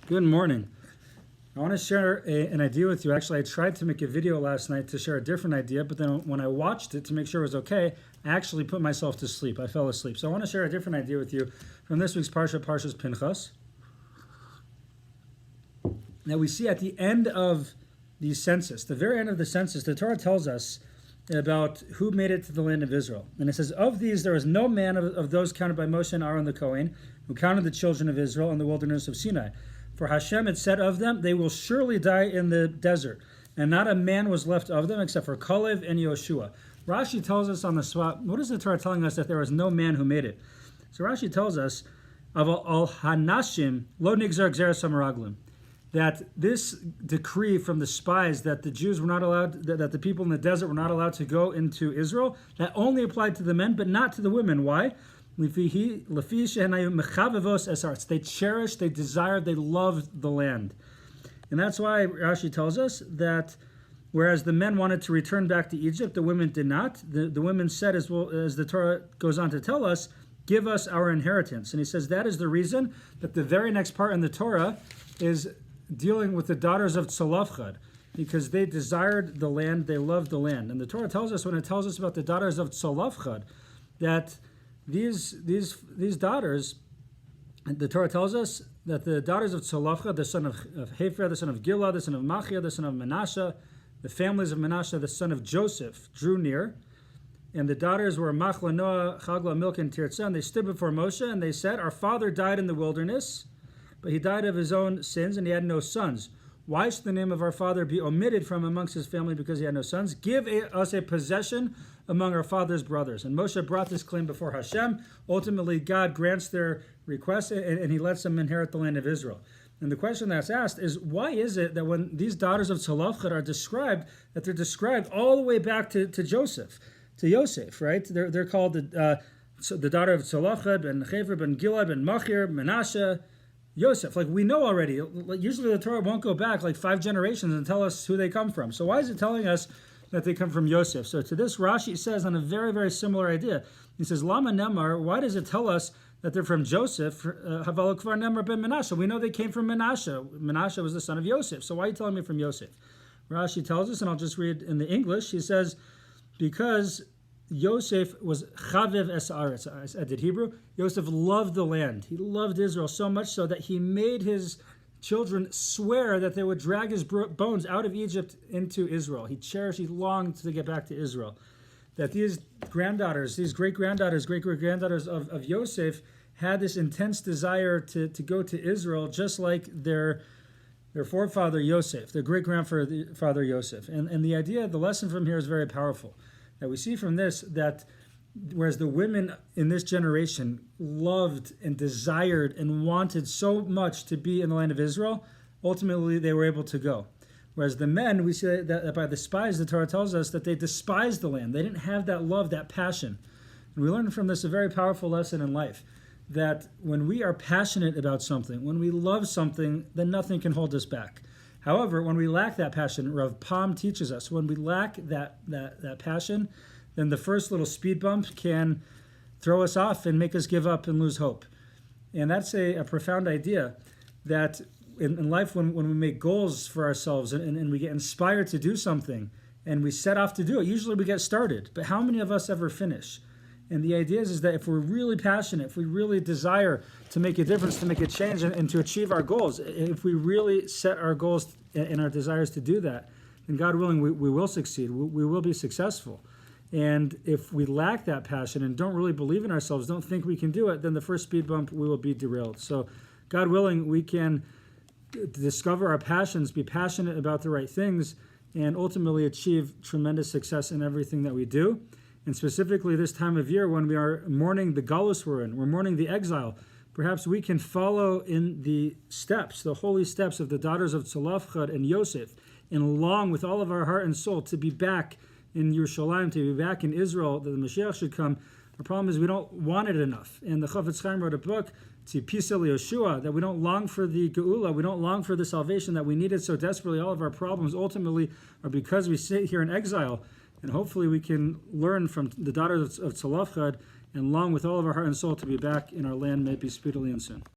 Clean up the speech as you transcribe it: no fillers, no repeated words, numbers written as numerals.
Good morning. I want to share an idea with you. Actually, I tried to make a video last night to share a different idea, but then when I watched it to make sure it was okay, I actually put myself to sleep. I fell asleep. So I want to share a different idea with you from this week's Parsha, Parshas Pinchas. Now we see at the end of the census, the very end of the census, the Torah tells us about who made it to the land of Israel. And it says, of these there was no man of those counted by Moshe and Aaron the Kohen, who counted the children of Israel in the wilderness of Sinai. For Hashem had said of them, they will surely die in the desert. And not a man was left of them except for Kalev and Yoshua. Rashi tells us on the spot, what is the Torah telling us that there was no man who made it? So Rashi tells us, of al hanashim lo nigzar gzeras hameraglim, that this decree from the spies that the Jews were not allowed, that the people in the desert were not allowed to go into Israel, that only applied to the men, but not to the women. Why? They cherished, they desired, they loved the land. And that's why Rashi tells us that whereas the men wanted to return back to Egypt, the women did not. The women said, as well as the Torah goes on to tell us, give us our inheritance. And he says that is the reason that the very next part in the Torah is dealing with the daughters of Tzolofchad, because they desired the land, they loved the land. And the Torah tells us, when it tells us about the daughters of Tzolofchad, that these daughters, the Torah tells us that the daughters of Tzolofchad, the son of Hefer, the son of Gilad, the son of Machir, the son of Menashe, the families of Menashe, the son of Joseph, drew near. And the daughters were Machla, Noah, Chagla, Milcah, and Tirzah. And they stood before Moshe and they said, our father died in the wilderness, but he died of his own sins and he had no sons. Why should the name of our father be omitted from amongst his family because he had no sons? Give us a possession among our father's brothers. And Moshe brought this claim before Hashem. Ultimately, God grants their request and he lets them inherit the land of Israel. And the question that's asked is, why is it that when these daughters of Tzolofchad are described, that they're described all the way back to Joseph, to Yosef, right? They're called the daughter of Tzolofchad, ben Hefer, ben Gilad, ben Machir, Menashe, Yosef. Like we know already, usually the Torah won't go back like 5 generations and tell us who they come from. So why is it telling us that they come from Yosef? So to this, Rashi says on a very, very similar idea. He says, Lama Nemar, why does it tell us that they're from Joseph? Haval Kvar Nemar ben Menashe. We know they came from Menashe. Menashe was the son of Yosef. So why are you telling me from Yosef? Rashi tells us, and I'll just read in the English, he says, because Yosef was chavev es haaretz. I did Hebrew. Yosef loved the land. He loved Israel so much so that he made his children swear that they would drag his bones out of Egypt into Israel. He cherished, he longed to get back to Israel. That these granddaughters, these great-granddaughters, great-great-granddaughters of Yosef had this intense desire to go to Israel, just like their forefather Yosef, their great-grandfather Yosef. And the idea, the lesson from here is very powerful. That we see from this that whereas the women in this generation loved and desired and wanted so much to be in the land of Israel, ultimately they were able to go. Whereas the men, we see that by the spies, the Torah tells us that they despised the land. They didn't have that love, that passion. And we learn from this a very powerful lesson in life, that when we are passionate about something, when we love something, then nothing can hold us back. However, when we lack that passion, Rav Pam teaches us, when we lack that passion, then the first little speed bump can throw us off and make us give up and lose hope. And that's a profound idea, that in life, when we make goals for ourselves and we get inspired to do something and we set off to do it, usually we get started. But how many of us ever finish? And the idea is that if we're really passionate, if we really desire to make a difference, to make a change, and to achieve our goals, if we really set our goals and our desires to do that, then God willing, we will succeed. We will be successful. And if we lack that passion and don't really believe in ourselves, don't think we can do it, then the first speed bump, we will be derailed. So God willing, we can discover our passions, be passionate about the right things, and ultimately achieve tremendous success in everything that we do. And specifically this time of year when we are mourning the galus we're mourning the exile, perhaps we can follow in the steps, the holy steps of the daughters of Tzolofchad and Yosef, and long with all of our heart and soul to be back in Yerushalayim, to be back in Israel, that the Mashiach should come. The problem is we don't want it enough. And the Chafetz Chaim wrote a book, Tzipisa Yoshua, that we don't long for the Geula, we don't long for the salvation that we needed so desperately. All of our problems ultimately are because we sit here in exile. And hopefully we can learn from the daughters of Tzolofchad and long with all of our heart and soul to be back in our land, maybe speedily and soon.